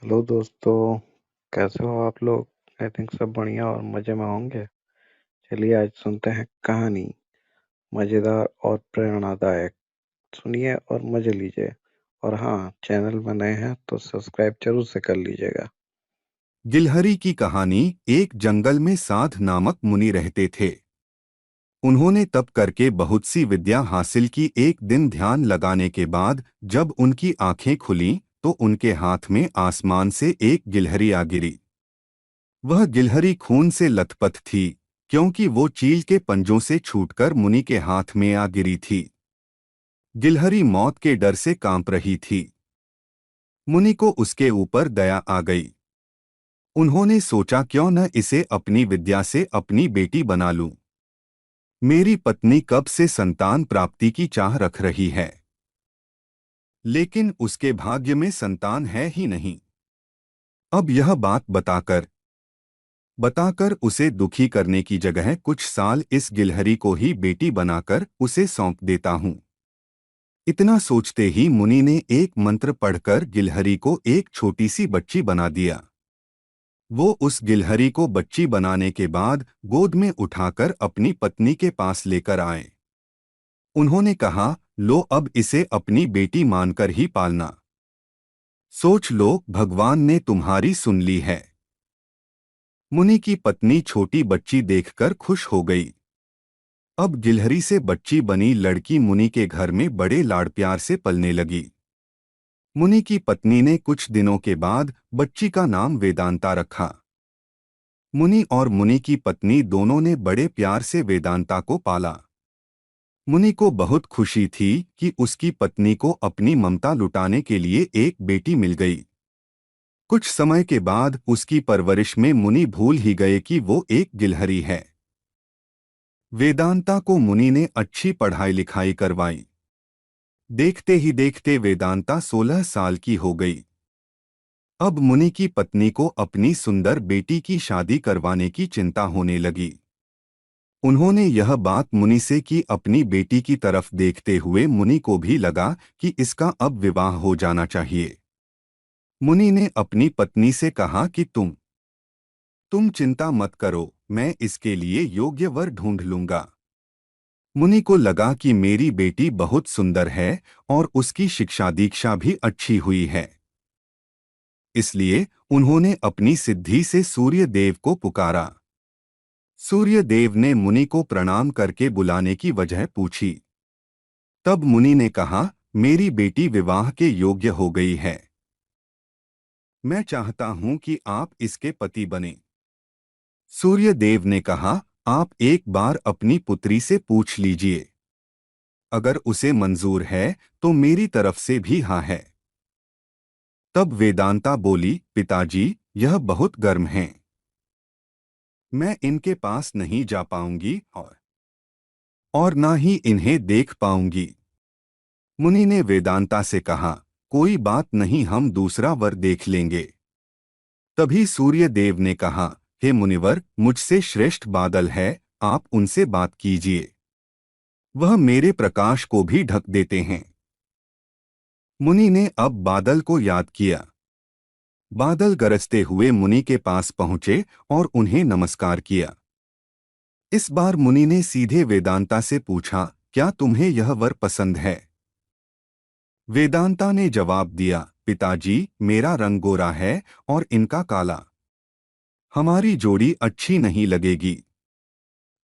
Hello दोस्तों। कैसे हो आप लोग? आई थिंक सब बढ़िया और मज़े में होंगे। चलिए आज सुनते हैं कहानी, मज़ेदार और प्रेरणादायक। सुनिए और मज़े लीजिए। और हाँ, चैनल में नए हैं तो सब्सक्राइब जरूर से कर लीजिएगा। गिलहरी की कहानी। एक जंगल में साध नामक मुनि रहते थे। उन्होंने तप करके बहुत सी विद्या हासिल की। एक दिन ध्यान लगाने के बाद जब उनकी आंखें खुलीं तो उनके हाथ में आसमान से एक गिलहरी आ गिरी। वह गिलहरी खून से लथपथ थी, क्योंकि वो चील के पंजों से छूटकर मुनि के हाथ में आ गिरी थी। गिलहरी मौत के डर से कांप रही थी। मुनि को उसके ऊपर दया आ गई। उन्होंने सोचा, क्यों न इसे अपनी विद्या से अपनी बेटी बना लूं। मेरी पत्नी कब से संतान प्राप्ति की चाह रख रही है, लेकिन उसके भाग्य में संतान है ही नहीं। अब यह बात बताकर बताकर उसे दुखी करने की जगह कुछ साल इस गिलहरी को ही बेटी बनाकर उसे सौंप देता हूँ। इतना सोचते ही मुनि ने एक मंत्र पढ़कर गिलहरी को एक छोटी सी बच्ची बना दिया। वो उस गिलहरी को बच्ची बनाने के बाद गोद में उठाकर अपनी पत्नी के पास लेकर आए। उन्होंने कहा, लो अब इसे अपनी बेटी मानकर ही पालना। सोच लो, भगवान ने तुम्हारी सुन ली है। मुनि की पत्नी छोटी बच्ची देखकर खुश हो गई। अब गिलहरी से बच्ची बनी लड़की मुनि के घर में बड़े लाड़ प्यार से पलने लगी। मुनि की पत्नी ने कुछ दिनों के बाद बच्ची का नाम वेदांता रखा। मुनि और मुनि की पत्नी दोनों ने बड़े प्यार से वेदांता को पाला। मुनि को बहुत खुशी थी कि उसकी पत्नी को अपनी ममता लुटाने के लिए एक बेटी मिल गई। कुछ समय के बाद उसकी परवरिश में मुनि भूल ही गए कि वो एक गिलहरी है। वेदांता को मुनि ने अच्छी पढ़ाई लिखाई करवाई। देखते ही देखते वेदांता 16 साल की हो गई। अब मुनि की पत्नी को अपनी सुंदर बेटी की शादी करवाने की चिंता होने लगी। उन्होंने यह बात मुनि से की। अपनी बेटी की तरफ देखते हुए मुनि को भी लगा कि इसका अब विवाह हो जाना चाहिए। मुनि ने अपनी पत्नी से कहा कि तुम चिंता मत करो, मैं इसके लिए योग्य वर ढूंढ लूंगा। मुनि को लगा कि मेरी बेटी बहुत सुंदर है और उसकी शिक्षा दीक्षा भी अच्छी हुई है। इसलिए उन्होंने अपनी सिद्धि से सूर्य देव को पुकारा। सूर्य देव ने मुनि को प्रणाम करके बुलाने की वजह पूछी। तब मुनि ने कहा, मेरी बेटी विवाह के योग्य हो गई है। मैं चाहता हूं कि आप इसके पति बने। सूर्य देव ने कहा, आप एक बार अपनी पुत्री से पूछ लीजिए। अगर उसे मंजूर है तो मेरी तरफ से भी हाँ है। तब वेदांता बोली, पिताजी, यह बहुत गर्म हैं। मैं इनके पास नहीं जा पाऊंगी और ना ही इन्हें देख पाऊंगी। मुनि ने वेदांता से कहा, कोई बात नहीं, हम दूसरा वर देख लेंगे। तभी सूर्य देव ने कहा, हे मुनिवर, मुझसे श्रेष्ठ बादल है, आप उनसे बात कीजिए। वह मेरे प्रकाश को भी ढक देते हैं। मुनि ने अब बादल को याद किया। बादल गरजते हुए मुनि के पास पहुंचे और उन्हें नमस्कार किया। इस बार मुनि ने सीधे वेदांता से पूछा, क्या तुम्हें यह वर पसंद है? वेदांता ने जवाब दिया, पिताजी, मेरा रंग गोरा है और इनका काला। हमारी जोड़ी अच्छी नहीं लगेगी।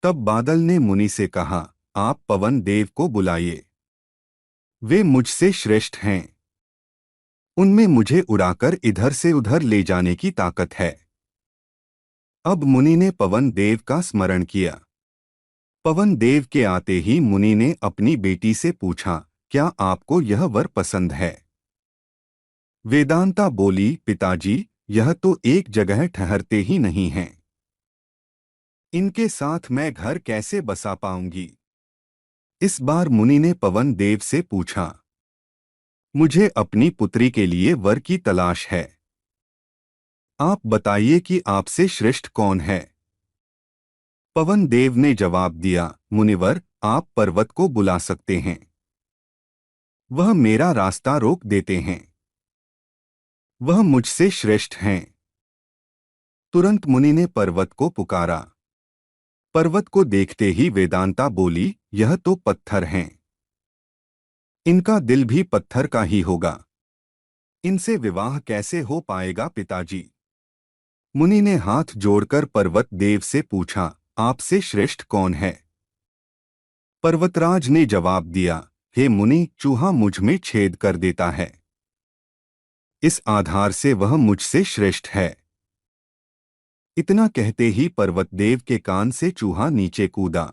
तब बादल ने मुनि से कहा, आप पवन देव को बुलाइए। वे मुझसे श्रेष्ठ हैं। उनमें मुझे उड़ाकर इधर से उधर ले जाने की ताकत है। अब मुनि ने पवन देव का स्मरण किया। पवन देव के आते ही मुनि ने अपनी बेटी से पूछा, क्या आपको यह वर पसंद है? वेदांता बोली, पिताजी, यह तो एक जगह ठहरते ही नहीं हैं। इनके साथ मैं घर कैसे बसा पाऊंगी? इस बार मुनि ने पवन देव से पूछा, मुझे अपनी पुत्री के लिए वर की तलाश है। आप बताइए कि आपसे श्रेष्ठ कौन है? पवन देव ने जवाब दिया, मुनिवर, आप पर्वत को बुला सकते हैं। वह मेरा रास्ता रोक देते हैं। वह मुझसे श्रेष्ठ हैं। तुरंत मुनि ने पर्वत को पुकारा। पर्वत को देखते ही वेदांता बोली, यह तो पत्थर हैं। इनका दिल भी पत्थर का ही होगा। इनसे विवाह कैसे हो पाएगा पिताजी? मुनि ने हाथ जोड़कर पर्वत देव से पूछा, आपसे श्रेष्ठ कौन है? पर्वतराज ने जवाब दिया, हे मुनि, चूहा मुझ में छेद कर देता है। इस आधार से वह मुझसे श्रेष्ठ है। इतना कहते ही पर्वतदेव के कान से चूहा नीचे कूदा।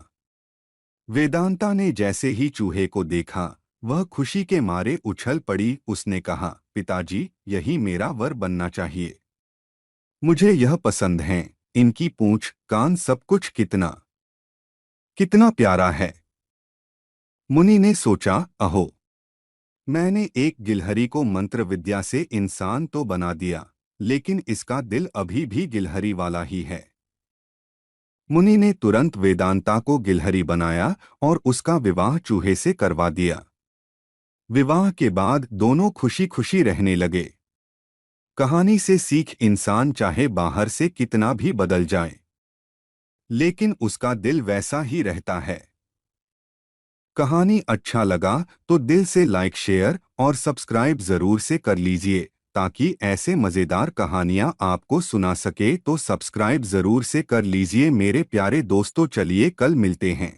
वेदांता ने जैसे ही चूहे को देखा, वह खुशी के मारे उछल पड़ी। उसने कहा, पिताजी, यही मेरा वर बनना चाहिए। मुझे यह पसंद है। इनकी पूंछ, कान, सब कुछ कितना कितना प्यारा है। मुनि ने सोचा, अहो, मैंने एक गिलहरी को मंत्र विद्या से इंसान तो बना दिया, लेकिन इसका दिल अभी भी गिलहरी वाला ही है। मुनि ने तुरंत वेदांता को गिलहरी बनाया और उसका विवाह चूहे से करवा दिया। विवाह के बाद दोनों खुशी खुशी रहने लगे। कहानी से सीख, इंसान चाहे बाहर से कितना भी बदल जाए, लेकिन उसका दिल वैसा ही रहता है। कहानी अच्छा लगा तो दिल से लाइक, शेयर और सब्सक्राइब जरूर से कर लीजिए, ताकि ऐसे मज़ेदार कहानियाँ आपको सुना सके। तो सब्सक्राइब जरूर से कर लीजिए मेरे प्यारे दोस्तों। चलिए कल मिलते हैं।